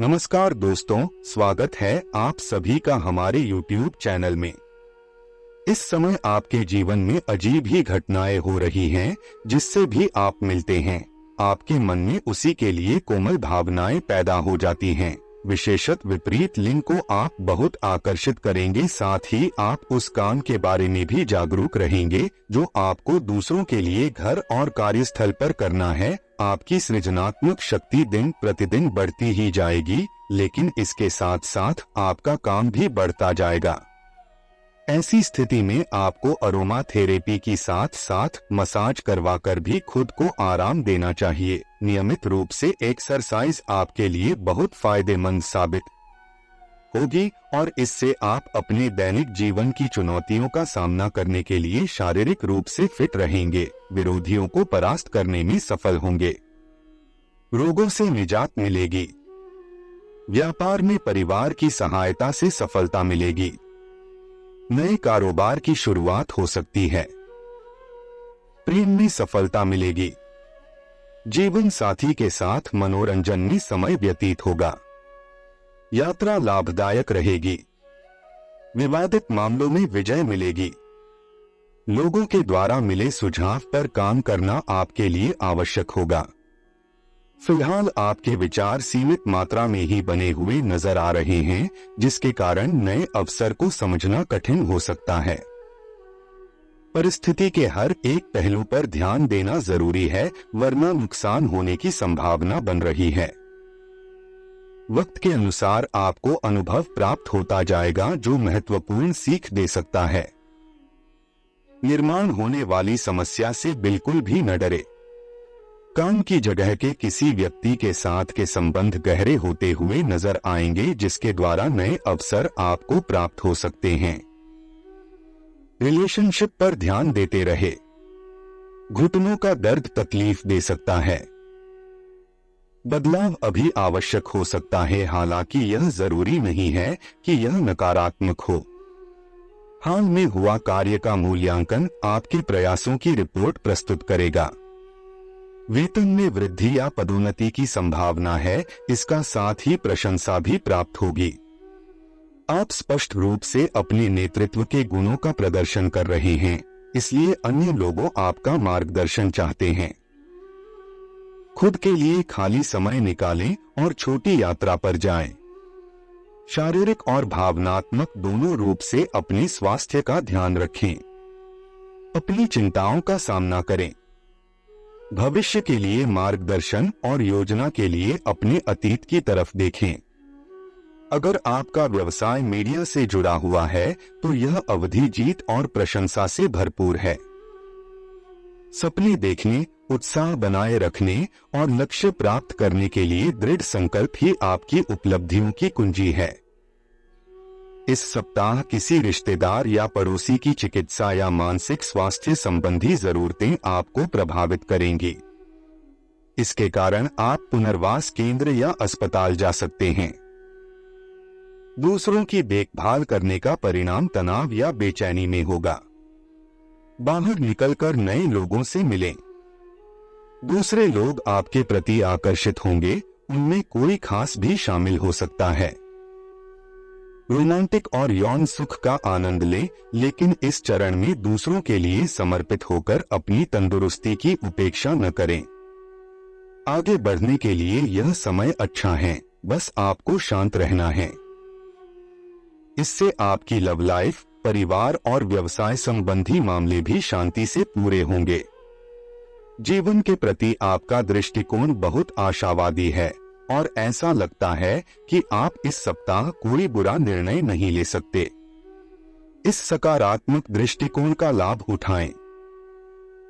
नमस्कार दोस्तों, स्वागत है आप सभी का हमारे YouTube चैनल में। इस समय आपके जीवन में अजीब ही घटनाएं हो रही हैं, जिससे भी आप मिलते हैं आपके मन में उसी के लिए कोमल भावनाएं पैदा हो जाती हैं। विशेषत विपरीत लिंग को आप बहुत आकर्षित करेंगे, साथ ही आप उस काम के बारे में भी जागरूक रहेंगे जो आपको दूसरों के लिए घर और कार्यस्थल पर करना है। आपकी सृजनात्मक शक्ति दिन प्रतिदिन बढ़ती ही जाएगी, लेकिन इसके साथ साथ आपका काम भी बढ़ता जाएगा। ऐसी स्थिति में आपको अरोमा थेरेपी की साथ साथ मसाज करवाकर भी खुद को आराम देना चाहिए। नियमित रूप से एक्सरसाइज आपके लिए बहुत फायदेमंद साबित होगी और इससे आप अपने दैनिक जीवन की चुनौतियों का सामना करने के लिए शारीरिक रूप से फिट रहेंगे, विरोधियों को परास्त करने में सफल होंगे, रोगों से निजात मिलेगी, व्यापार में परिवार की सहायता से सफलता मिलेगी, नए कारोबार की शुरुआत हो सकती है, प्रेम में सफलता मिलेगी, जीवन साथी के साथ मनोरंजन में समय व्यतीत होगा, यात्रा लाभदायक रहेगी, विवादित मामलों में विजय मिलेगी, लोगों के द्वारा मिले सुझाव पर काम करना आपके लिए आवश्यक होगा। फिलहाल आपके विचार सीमित मात्रा में ही बने हुए नजर आ रहे हैं, जिसके कारण नए अवसर को समझना कठिन हो सकता है। परिस्थिति के हर एक पहलू पर ध्यान देना जरूरी है, वरना नुकसान होने की संभावना बन रही है। वक्त के अनुसार आपको अनुभव प्राप्त होता जाएगा जो महत्वपूर्ण सीख दे सकता है। निर्माण होने वाली समस्या से बिल्कुल भी न डरे। काम की जगह के किसी व्यक्ति के साथ के संबंध गहरे होते हुए नजर आएंगे, जिसके द्वारा नए अवसर आपको प्राप्त हो सकते हैं। रिलेशनशिप पर ध्यान देते रहे। घुटनों का दर्द तकलीफ दे सकता है। बदलाव अभी आवश्यक हो सकता है, हालांकि यह जरूरी नहीं है कि यह नकारात्मक हो। हाल में हुआ कार्य का मूल्यांकन आपके प्रयासों की रिपोर्ट प्रस्तुत करेगा। वेतन में वृद्धि या पदोन्नति की संभावना है, इसका साथ ही प्रशंसा भी प्राप्त होगी। आप स्पष्ट रूप से अपने नेतृत्व के गुणों का प्रदर्शन कर रहे हैं, इसलिए अन्य लोगों आपका मार्गदर्शन चाहते हैं। खुद के लिए खाली समय निकालें और छोटी यात्रा पर जाएं। शारीरिक और भावनात्मक दोनों रूप से अपने स्वास्थ्य का ध्यान रखें। अपनी चिंताओं का सामना करें। भविष्य के लिए मार्गदर्शन और योजना के लिए अपने अतीत की तरफ देखें। अगर आपका व्यवसाय मीडिया से जुड़ा हुआ है तो यह अवधि जीत और प्रशंसा से भरपूर है। सपने देखने, उत्साह बनाए रखने और लक्ष्य प्राप्त करने के लिए दृढ़ संकल्प ही आपकी उपलब्धियों की कुंजी है। इस सप्ताह किसी रिश्तेदार या पड़ोसी की चिकित्सा या मानसिक स्वास्थ्य संबंधी जरूरतें आपको प्रभावित करेंगी। इसके कारण आप पुनर्वास केंद्र या अस्पताल जा सकते हैं। दूसरों की देखभाल करने का परिणाम तनाव या बेचैनी में होगा। बाहर निकलकर नए लोगों से मिलें। दूसरे लोग आपके प्रति आकर्षित होंगे, उनमें कोई खास भी शामिल हो सकता है। रोमांटिक और यौन सुख का आनंद लें, लेकिन इस चरण में दूसरों के लिए समर्पित होकर अपनी तंदुरुस्ती की उपेक्षा न करें। आगे बढ़ने के लिए यह समय अच्छा है, बस आपको शांत रहना है। इससे आपकी लव लाइफ, परिवार और व्यवसाय संबंधी मामले भी शांति से पूरे होंगे। जीवन के प्रति आपका दृष्टिकोण बहुत आशावादी है और ऐसा लगता है कि आप इस सप्ताह कोई बुरा निर्णय नहीं ले सकते। इस सकारात्मक दृष्टिकोण का लाभ उठाएं।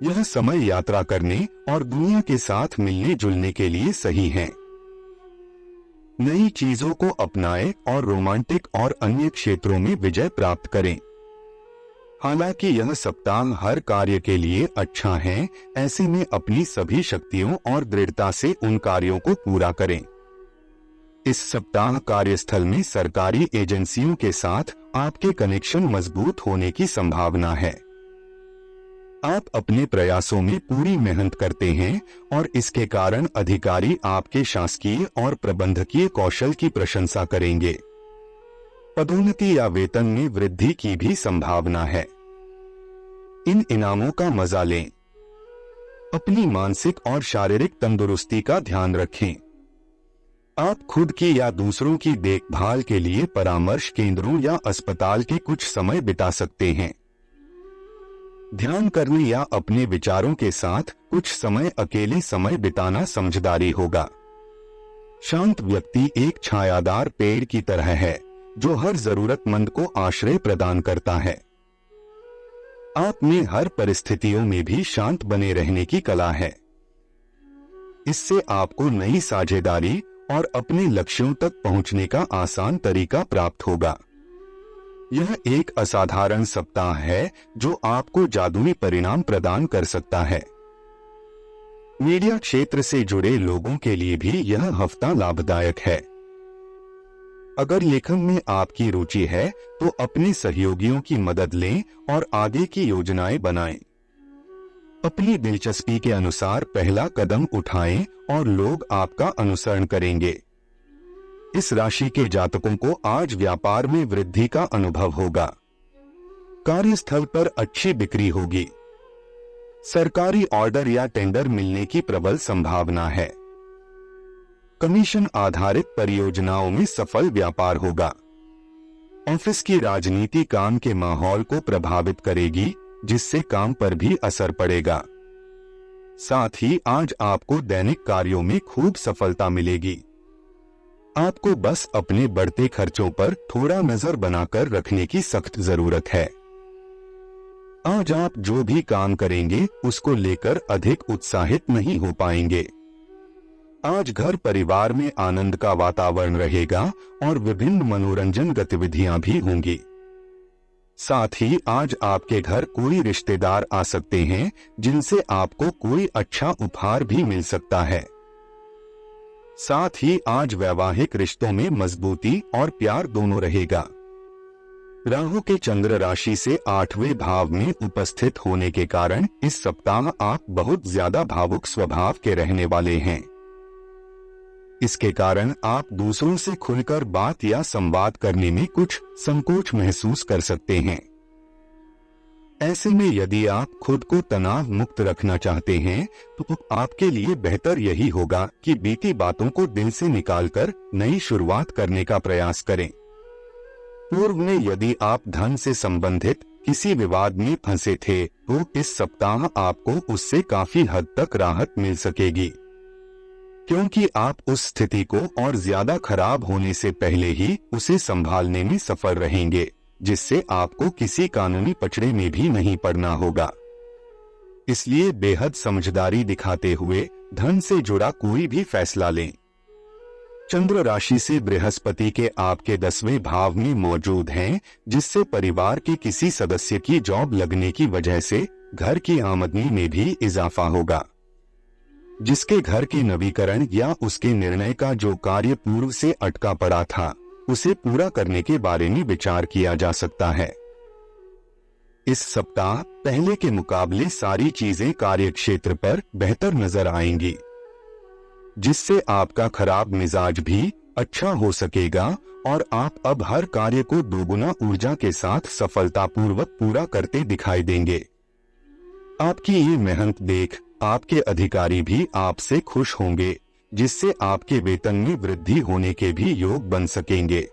यह समय यात्रा करने और दुनिया के साथ मिलने जुलने के लिए सही है। नई चीजों को अपनाएं और रोमांटिक और अन्य क्षेत्रों में विजय प्राप्त करें। हालांकि यह सप्ताह हर कार्य के लिए अच्छा है, ऐसे में अपनी सभी शक्तियों और दृढ़ता से उन कार्यों को पूरा करें। इस सप्ताह कार्यस्थल में सरकारी एजेंसियों के साथ आपके कनेक्शन मजबूत होने की संभावना है। आप अपने प्रयासों में पूरी मेहनत करते हैं और इसके कारण अधिकारी आपके शासकीय और प्रबंधकीय कौशल की प्रशंसा करेंगे। पदोन्नति या वेतन में वृद्धि की भी संभावना है। इन इनामों का मजा लें। अपनी मानसिक और शारीरिक तंदुरुस्ती का ध्यान रखें। आप खुद की या दूसरों की देखभाल के लिए परामर्श केंद्रों या अस्पताल के कुछ समय बिता सकते हैं। ध्यान करने या अपने विचारों के साथ कुछ समय अकेले समय बिताना समझदारी होगा। शांत व्यक्ति एक छायादार पेड़ की तरह है जो हर जरूरतमंद को आश्रय प्रदान करता है। आप में हर परिस्थितियों में भी शांत बने रहने की कला है। इससे आपको नई साझेदारी और अपने लक्ष्यों तक पहुंचने का आसान तरीका प्राप्त होगा। यह एक असाधारण सप्ताह है जो आपको जादुई परिणाम प्रदान कर सकता है। मीडिया क्षेत्र से जुड़े लोगों के लिए भी यह हफ्ता लाभदायक है। अगर लेखन में आपकी रुचि है तो अपने सहयोगियों की मदद लें और आगे की योजनाएं बनाएं। अपनी दिलचस्पी के अनुसार पहला कदम उठाएं और लोग आपका अनुसरण करेंगे। इस राशि के जातकों को आज व्यापार में वृद्धि का अनुभव होगा। कार्यस्थल पर अच्छी बिक्री होगी। सरकारी ऑर्डर या टेंडर मिलने की प्रबल संभावना है। कमीशन आधारित परियोजनाओं में सफल व्यापार होगा। ऑफिस की राजनीति काम के माहौल को प्रभावित करेगी, जिससे काम पर भी असर पड़ेगा। साथ ही आज आपको दैनिक कार्यों में खूब सफलता मिलेगी। आपको बस अपने बढ़ते खर्चों पर थोड़ा नजर बनाकर रखने की सख्त जरूरत है। आज आप जो भी काम करेंगे उसको लेकर अधिक उत्साहित नहीं हो पाएंगे। आज घर परिवार में आनंद का वातावरण रहेगा और विभिन्न मनोरंजन गतिविधियां भी होंगी। साथ ही आज आपके घर कोई रिश्तेदार आ सकते हैं जिनसे आपको कोई अच्छा उपहार भी मिल सकता है। साथ ही आज वैवाहिक रिश्तों में मजबूती और प्यार दोनों रहेगा। राहु के चंद्र राशि से 8वें भाव में उपस्थित होने के कारण इस सप्ताह आप बहुत ज्यादा भावुक स्वभाव के रहने वाले हैं। इसके कारण आप दूसरों से खुलकर बात या संवाद करने में कुछ संकोच महसूस कर सकते हैं। ऐसे में यदि आप खुद को तनाव मुक्त रखना चाहते हैं तो आपके लिए बेहतर यही होगा कि बीती बातों को दिल से निकालकर नई शुरुआत करने का प्रयास करें। पूर्व में यदि आप धन से संबंधित किसी विवाद में फंसे थे तो इस सप्ताह आपको उससे काफी हद तक राहत मिल सकेगी, क्योंकि आप उस स्थिति को और ज्यादा खराब होने से पहले ही उसे संभालने में सफल रहेंगे, जिससे आपको किसी कानूनी पचड़े में भी नहीं पड़ना होगा। इसलिए बेहद समझदारी दिखाते हुए धन से जुड़ा कोई भी फैसला लें। चंद्र राशि से बृहस्पति के आपके 10वें भाव में मौजूद हैं, जिससे परिवार के किसी सदस्य की जॉब लगने की वजह से घर की आमदनी में भी इजाफा होगा। जिसके घर के नवीकरण या उसके निर्णय का जो कार्य पूर्व से अटका पड़ा था उसे पूरा करने के बारे में विचार किया जा सकता है। इस सप्ताह पहले के मुकाबले सारी चीजें कार्यक्षेत्र पर बेहतर नजर आएंगी, जिससे आपका खराब मिजाज भी अच्छा हो सकेगा और आप अब हर कार्य को दोगुना ऊर्जा के साथ सफलतापूर्वक पूरा करते दिखाई देंगे। आपकी ये मेहनत देख आपके अधिकारी भी आपसे खुश होंगे, जिससे आपके वेतन में वृद्धि होने के भी योग बन सकेंगे।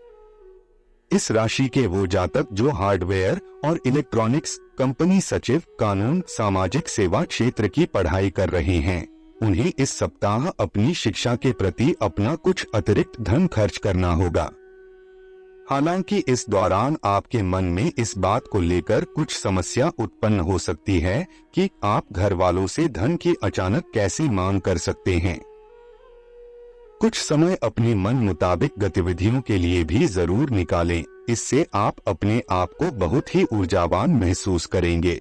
इस राशि के वो जातक जो हार्डवेयर और इलेक्ट्रॉनिक्स कंपनी, सचिव, कानून, सामाजिक सेवा क्षेत्र की पढ़ाई कर रहे हैं, उन्हें इस सप्ताह अपनी शिक्षा के प्रति अपना कुछ अतिरिक्त धन खर्च करना होगा। हालांकि इस दौरान आपके मन में इस बात को लेकर कुछ समस्या उत्पन्न हो सकती है कि आप घर वालों से धन की अचानक कैसे मांग कर सकते हैं। कुछ समय अपने मन मुताबिक गतिविधियों के लिए भी जरूर निकालें, इससे आप अपने आप को बहुत ही ऊर्जावान महसूस करेंगे।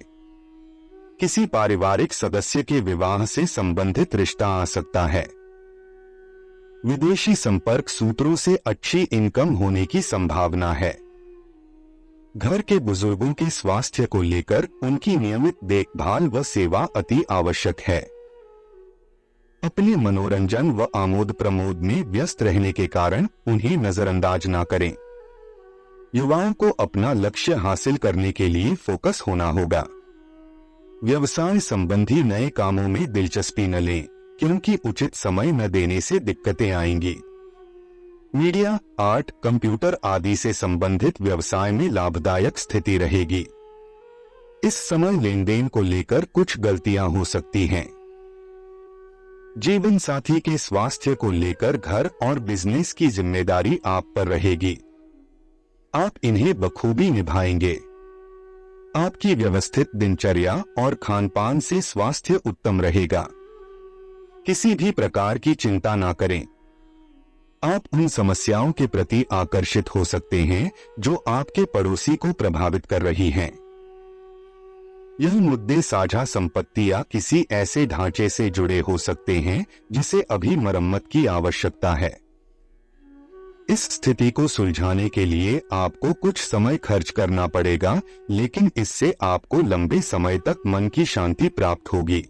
किसी पारिवारिक सदस्य के विवाह से संबंधित रिश्ता आ सकता है। विदेशी संपर्क सूत्रों से अच्छी इनकम होने की संभावना है। घर के बुजुर्गों के स्वास्थ्य को लेकर उनकी नियमित देखभाल व सेवा अति आवश्यक है। अपने मनोरंजन व आमोद प्रमोद में व्यस्त रहने के कारण उन्हें नजरअंदाज न करें। युवाओं को अपना लक्ष्य हासिल करने के लिए फोकस होना होगा। व्यवसाय संबंधी नए कामों में दिलचस्पी न लें, क्योंकि उचित समय न देने से दिक्कतें आएंगी। मीडिया, आर्ट, कंप्यूटर आदि से संबंधित व्यवसाय में लाभदायक स्थिति रहेगी। इस समय लेन देन को लेकर कुछ गलतियां हो सकती हैं। जीवन साथी के स्वास्थ्य को लेकर घर और बिजनेस की जिम्मेदारी आप पर रहेगी। आप इन्हें बखूबी निभाएंगे। आपकी व्यवस्थित दिनचर्या और खानपान से स्वास्थ्य उत्तम रहेगा। किसी भी प्रकार की चिंता ना करें। आप उन समस्याओं के प्रति आकर्षित हो सकते हैं जो आपके पड़ोसी को प्रभावित कर रही हैं। यह मुद्दे साझा संपत्ति या किसी ऐसे ढांचे से जुड़े हो सकते हैं जिसे अभी मरम्मत की आवश्यकता है। इस स्थिति को सुलझाने के लिए आपको कुछ समय खर्च करना पड़ेगा, लेकिन इससे आपको लंबे समय तक मन की शांति प्राप्त होगी।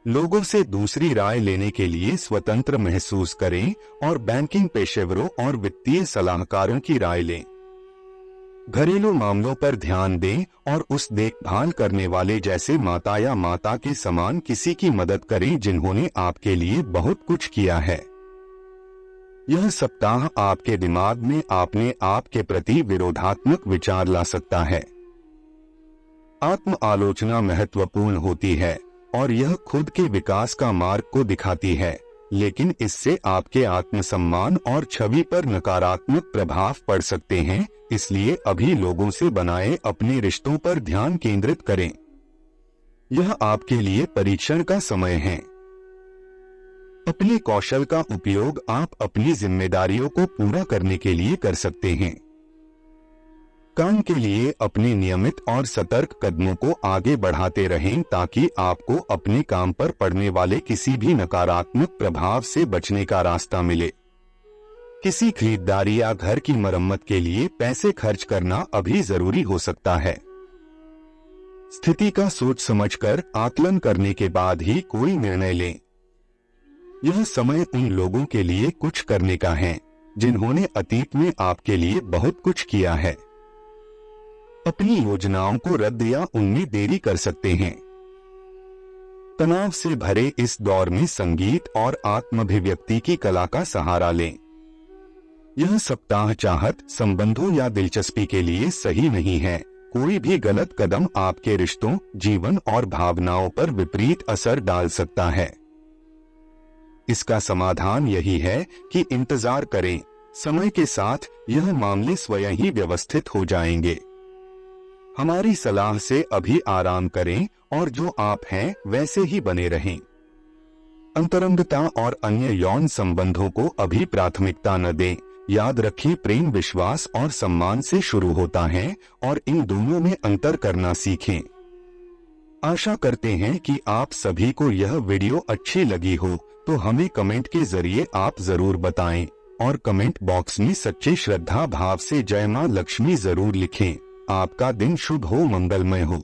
लोगों से दूसरी राय लेने के लिए स्वतंत्र महसूस करें और बैंकिंग पेशेवरों और वित्तीय सलाहकारों की राय लें। घरेलू मामलों पर ध्यान दें और उस देखभाल करने वाले जैसे माता या माता के समान किसी की मदद करें जिन्होंने आपके लिए बहुत कुछ किया है। यह सप्ताह आपके दिमाग में अपने आप के प्रति विरोधात्मक विचार ला सकता है। आत्म आलोचना महत्वपूर्ण होती है और यह खुद के विकास का मार्ग को दिखाती है, लेकिन इससे आपके आत्मसम्मान और छवि पर नकारात्मक प्रभाव पड़ सकते हैं। इसलिए अभी लोगों से बनाए अपने रिश्तों पर ध्यान केंद्रित करें। यह आपके लिए परीक्षण का समय है। अपने कौशल का उपयोग आप अपनी जिम्मेदारियों को पूरा करने के लिए कर सकते हैं। काम के लिए अपने नियमित और सतर्क कदमों को आगे बढ़ाते रहें ताकि आपको अपने काम पर पड़ने वाले किसी भी नकारात्मक प्रभाव से बचने का रास्ता मिले। किसी खरीदारी या घर की मरम्मत के लिए पैसे खर्च करना अभी जरूरी हो सकता है। स्थिति का सोच समझकर आकलन करने के बाद ही कोई निर्णय लें। यह समय उन लोगों के लिए कुछ करने का है जिन्होंने अतीत में आपके लिए बहुत कुछ किया है। अपनी योजनाओं को रद्द या उनमें देरी कर सकते हैं। तनाव से भरे इस दौर में संगीत और आत्माभिव्यक्ति की कला का सहारा लें। यह सप्ताह चाहत, संबंधों या दिलचस्पी के लिए सही नहीं है। कोई भी गलत कदम आपके रिश्तों, जीवन और भावनाओं पर विपरीत असर डाल सकता है। इसका समाधान यही है कि इंतजार करें। समय के साथ यह मामले स्वयं ही व्यवस्थित हो जाएंगे। हमारी सलाह से अभी आराम करें और जो आप हैं वैसे ही बने रहें। अंतरंगता और अन्य यौन संबंधों को अभी प्राथमिकता न दें। याद रखें, प्रेम विश्वास और सम्मान से शुरू होता है और इन दोनों में अंतर करना सीखें। आशा करते हैं कि आप सभी को यह वीडियो अच्छी लगी हो, तो हमें कमेंट के जरिए आप जरूर बताएं और कमेंट बॉक्स में सच्चे श्रद्धा भाव से जय मां लक्ष्मी जरूर लिखें। आपका दिन शुभ हो, मंगलमय हो।